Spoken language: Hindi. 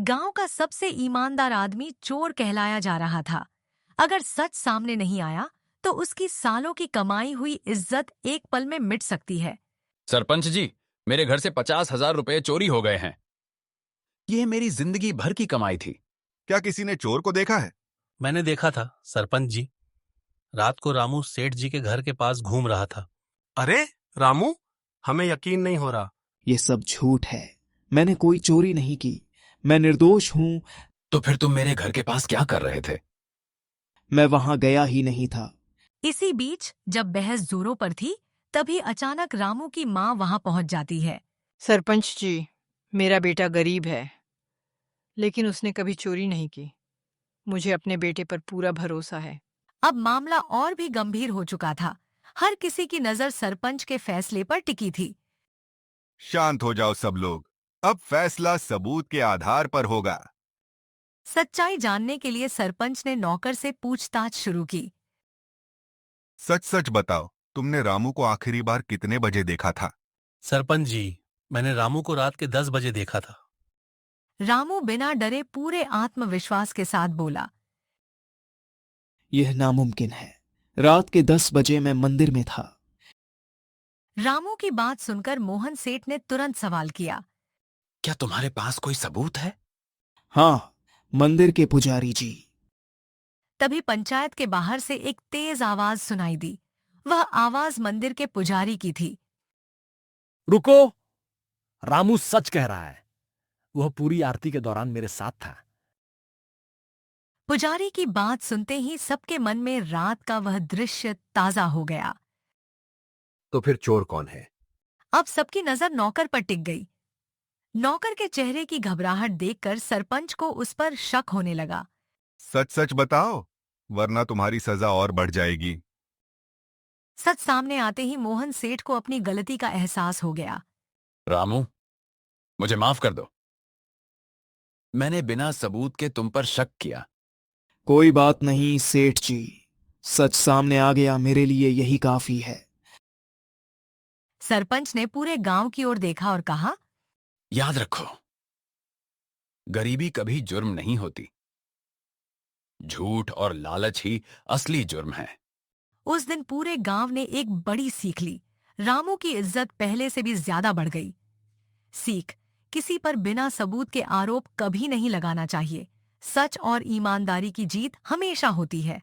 गांव का सबसे ईमानदार आदमी चोर कहलाया जा रहा था। अगर सच सामने नहीं आया तो उसकी सालों की कमाई हुई इज्जत एक पल में मिट सकती है। सरपंच जी, मेरे घर से 50,000 रुपए चोरी हो गए हैं। ये मेरी जिंदगी भर की कमाई थी। क्या किसी ने चोर को देखा है? मैंने देखा था सरपंच जी। रात को रामू सेठ जी के घर के पास घूम रहा था। अरे रामू, हमें यकीन नहीं हो रहा। ये सब झूठ है। मैंने कोई चोरी नहीं की। मैं निर्दोष हूं। तो फिर तुम मेरे घर के पास क्या कर रहे थे? मैं वहां गया ही नहीं था। इसी बीच जब बहस जोरों पर थी, तभी अचानक रामू की माँ वहां पहुंच जाती है। सरपंच जी, मेरा बेटा गरीब है, लेकिन उसने कभी चोरी नहीं की। मुझे अपने बेटे पर पूरा भरोसा है। अब मामला और भी गंभीर हो चुका था। हर किसी की नजर सरपंच के फैसले पर टिकी थी। शांत हो जाओ सब लोग। अब फैसला सबूत के आधार पर होगा। सच्चाई जानने के लिए सरपंच ने नौकर से पूछताछ शुरू की। सच सच बताओ, तुमने रामू को आखिरी बार कितने बजे देखा था? सरपंच जी, मैंने रामू को रात के 10 बजे देखा था। रामू बिना डरे पूरे आत्मविश्वास के साथ बोला। यह नामुमकिन है। रात के 10 बजे मैं मंदिर में था। रामू की बात सुनकर मोहन सेठ ने तुरंत सवाल किया। क्या तुम्हारे पास कोई सबूत है? हाँ, मंदिर के पुजारी जी। तभी पंचायत के बाहर से एक तेज आवाज सुनाई दी। वह आवाज मंदिर के पुजारी की थी। रुको, रामू सच कह रहा है। वह पूरी आरती के दौरान मेरे साथ था। पुजारी की बात सुनते ही सबके मन में रात का वह दृश्य ताजा हो गया। तो फिर चोर कौन है? अब सबकी नजर नौकर पर टिक गई। नौकर के चेहरे की घबराहट देखकर सरपंच को उस पर शक होने लगा। सच सच बताओ, वरना तुम्हारी सजा और बढ़ जाएगी। सच सामने आते ही मोहन सेठ को अपनी गलती का एहसास हो गया। रामू, मुझे माफ कर दो। मैंने बिना सबूत के तुम पर शक किया। कोई बात नहीं सेठ जी, सच सामने आ गया, मेरे लिए यही काफी है। सरपंच ने पूरे गांव की ओर देखा और कहा, याद रखो, गरीबी कभी जुर्म नहीं होती। झूठ और लालच ही असली जुर्म है। उस दिन पूरे गांव ने एक बड़ी सीख ली। रामू की इज्जत पहले से भी ज्यादा बढ़ गई। सीख, किसी पर बिना सबूत के आरोप कभी नहीं लगाना चाहिए। सच और ईमानदारी की जीत हमेशा होती है।